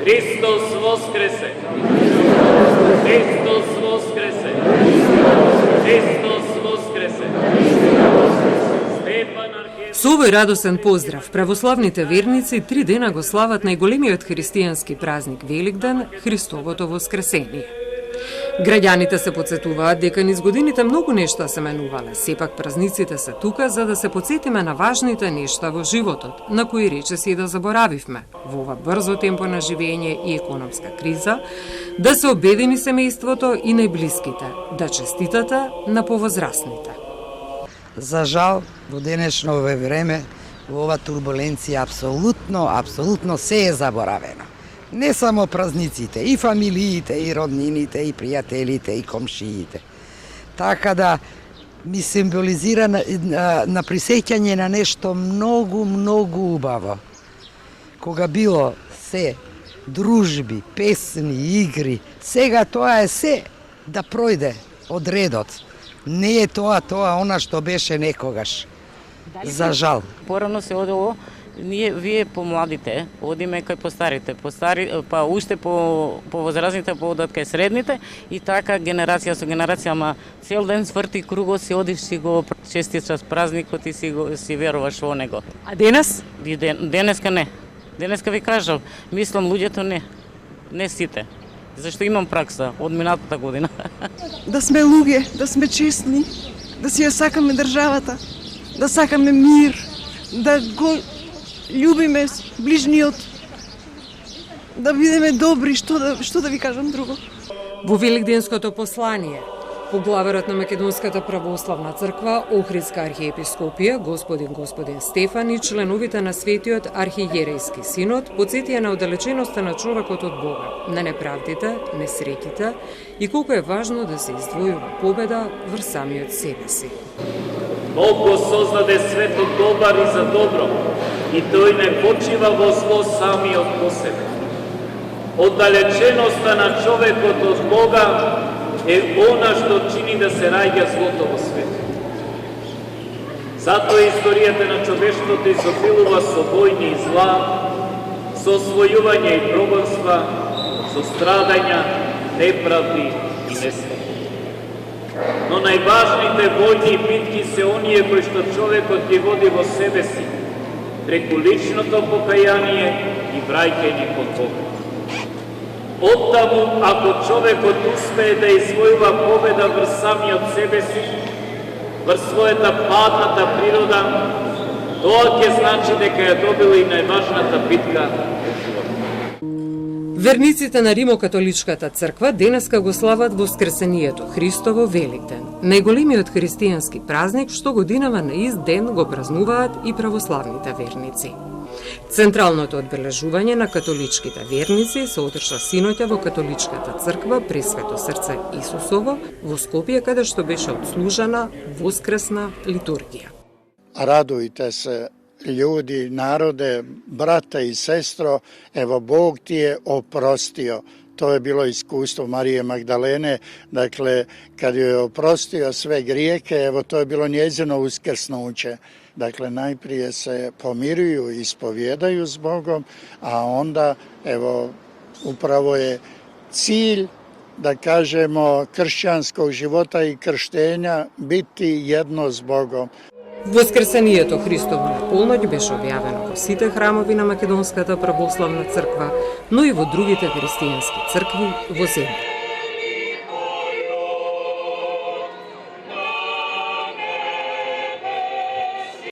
Христос воскресе! Христос воскресе! Христос воскресе! Со овој радосен поздрав, православните верници 3 дена го слават најголемиот христијански празник Великден, Христовото воскресение. Граѓаните се потсетуваат дека низ годините многу нешта се менувале, сепак празниците се тука за да се потсетиме на важните нешта во животот, на кои речиси да заборавивме во ова брзо темпо на живење и економска криза, да се обедини семејството и најблиските, да честитате на повозрасните. За жал, во денешно време, во ова турбуленција апсолутно се е заборавено. Не само празниците, и фамилиите, и роднините, и пријателите, и комшиите. Така да ми символизира на присеќање на нешто многу убаво. Кога било се дружби, песни, игри, сега тоа е се да пројде од редот. Не е тоа она што беше некогаш. За жал. Порано се одело, вие помладите одиме кај постарите, па уште по возрастните одат кај средните и така генерација со генерација, ама цел ден сврти кругот, си одиш си го честиташ празникот и си веруваш во него. А денес? Денеска не. Денеска ви кажав, мислам луѓето не сите. Зашто имам пракса од минатата година. Да сме луѓе, да сме честни, да си ја сакаме државата, да сакаме мир, да го љубиме ближниот, да бидеме добри, што да ви кажам друго. Во Великденското послание, поглаварот на Македонската православна црква, Охридска архиепископија, господин Стефан и членовите на Светиот архијерејски синод потсетија на оддалеченоста на човекот од Бога, на неправдите, несреќите и колку е важно да се издвојува победа врз самиот себе си. Бог го создаде светот добар и за добро, и тој не почива во зло самиот по себе. Оддалеченоста на човекот од Бога е она што чини да се раѓа злото во светот. Затоа историјата на човештвото изобилува со војни и зла, со освојување и прогонства, со страдања, неправди и несреќи. Но најважните војни и битки се оние кои што човекот ги води во себе си, преку личното покаяние и враќање кон Бога. Оттаму, ако човекот успее да извојува победа врз самиот себе си, врз својата падната природа, тоа ќе значи дека ја добила и најважната битка во животот. Верниците на Римокатоличката црква денеска го слават Воскресението Христово Великден, најголемиот христијански празник што годинава на ист ден го празнуваат и православните верници. Централното одбележување на католичките верници се одржа синоќа во Католичката црква Пресвето срце Исусово во Скопје, каде што беше отслужена воскресна литургија. Радујте се, људи, народе, брата и сестро, ево Бог ти е опростио. Тоа е било искуство Марije Magdalene, dakle, kad joj je oprostio sve grijehe, evo to je bilo njezino uskrsnuće. Dakle, najprije se pomiruju i ispovjedaju s Bogom, a onda, evo, upravo je cilj, da kažemo, kršćanskog života i krštenja biti jedno s Bogom. Воскресението Христово на полноќ беше објавено во сите храмови на Македонската православна црква, но и во другите христијански цркви во земја.